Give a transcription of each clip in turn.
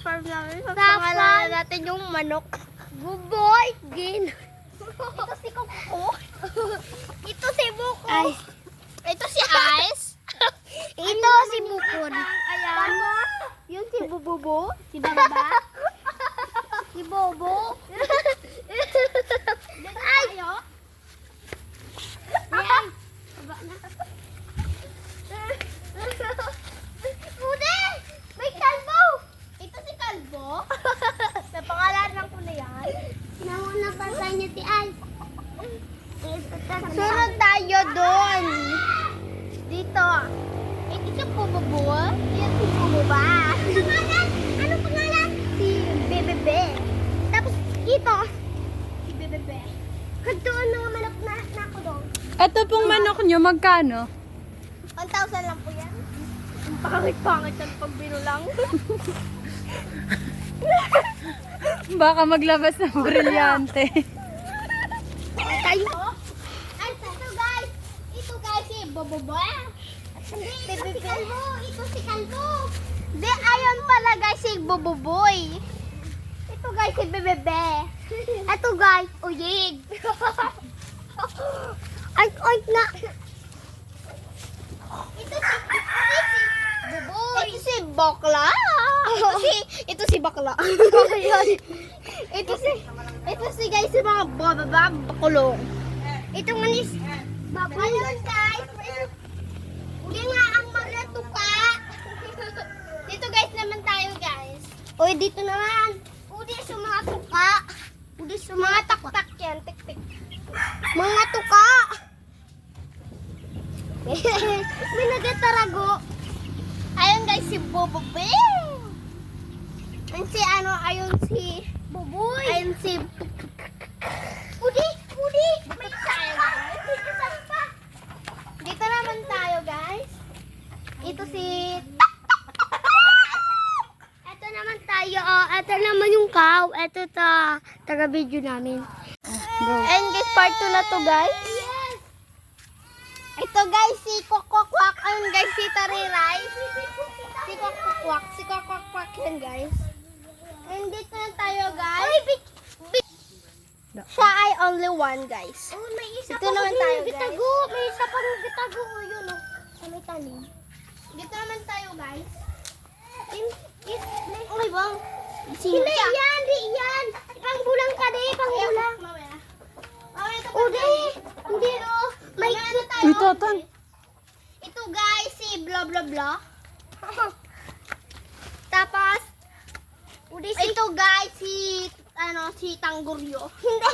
farm namin. Pagpangalanan natin yung manok. Buboy! Gin! Ito si Kuko. Ito si Buko. Ito si Ice. Ito si Bukon. Ayan. Yun si Bububo. Si Baba. Si Bobo. Ay! Ayan. Baba na. Bude! May kalbo! Ito si Kalbo. Sa pangalanan ko na yan. Nauna pa sa inyo ti Ay. Sunod tayo doon. Dito. Ito si Bububo. Yan si Bububa. Ano pangalan? Si Bebebe. Tapos ito. Si Bebebe. Kantuan mga manok na ako doon. Ito pong manok nyo, magkano? 1,000 lang po yan. Ang pangit-pangit yan pag binulang. Baka maglabas ng brilyante. Tayo. Ay, ito guys. Ito guys si Bobobo. Hindi, ito si Kalbo. Ito si Kalbo. Di, ayon pala guys si Boboboy. Ito guys si Bebebe. Ito guys, uyig. Ay, na. Ito si Boboy. Ito si Bakla. Ito si Bakla. ito si guys si mga bababa bakulong. Ito nga nis. Ayun guys. Hindi nga ang mga tuka. Dito guys naman tayo guys. Uy, dito naman. Udi sa mga tuka. Udi sa Mga taktak yan, tik-tik. mga tuka. May nagatarago. Ayun guys si Bobobe. Ayun si Buboy. Ayun si Udi. May tayo guys. Dito naman tayo guys. Ito si Ito naman tayo. Oh. Ito naman yung cow. Ito taga-video namin. and guys part 2 na to guys. Yes. Ito guys si Kokokwak. Ayun guys si Tariray. Si Kokokwak yan guys. And dito na tayo guys. Siya ay only one guys. Oh, may isa Dito pa naman kasi tayo, nagitago. May isa pa nagitago. Oh, yun oh. Sa may talim. Dito naman tayo guys. Ay, bang. Hindi yan, di yan. Pangbulang ka di, pangbulang. Mamaya. O, di. Hindi, oh. May ano tayo? Ito, Ton. Ito guys, si blah blah blah. Tapos, ito guys, si Tangguryo. Hindi.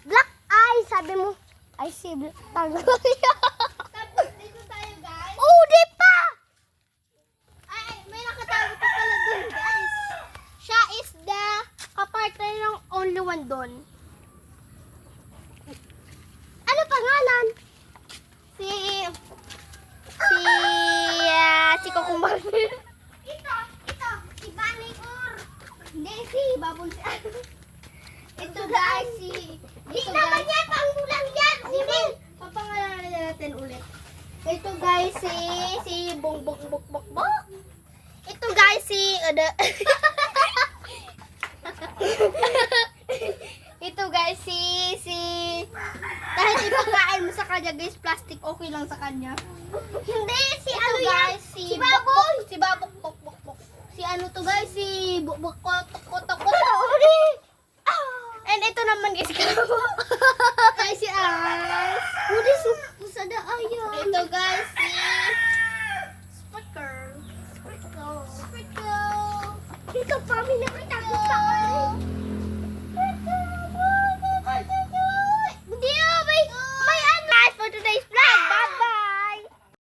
Black eye, sabi mo. Ay, si Black Tangguryo. Tapos, dito tayo guys. Oh, di pa. Ay, may nakatago pa pala dun guys. Siya is the kapartner ng only one doon. Ano pangalan? Si Kukumar. Ito. Si Bunny Or. Hindi, si Babon. Ito guys, Di naman yan, pangbulang yan. Hindi. Papangalanan natin ulit. Ito guys, si Bong Bong Bok Bok Bok. Ito guys, ito guys, kahit ipakain mo sa kanya guys, plastic okay lang sa kanya. Hindi, si Ito ano yan? guys, si Baboy. Si Babok Bok Bok Bok. Si ano to guys, si Bok Bok Kotok Kotok Kotok. And ito naman guys, guys si Ice. Udi, susada ayan. Ito guys, si Sprinkle. Ito pa, may nakitago pa.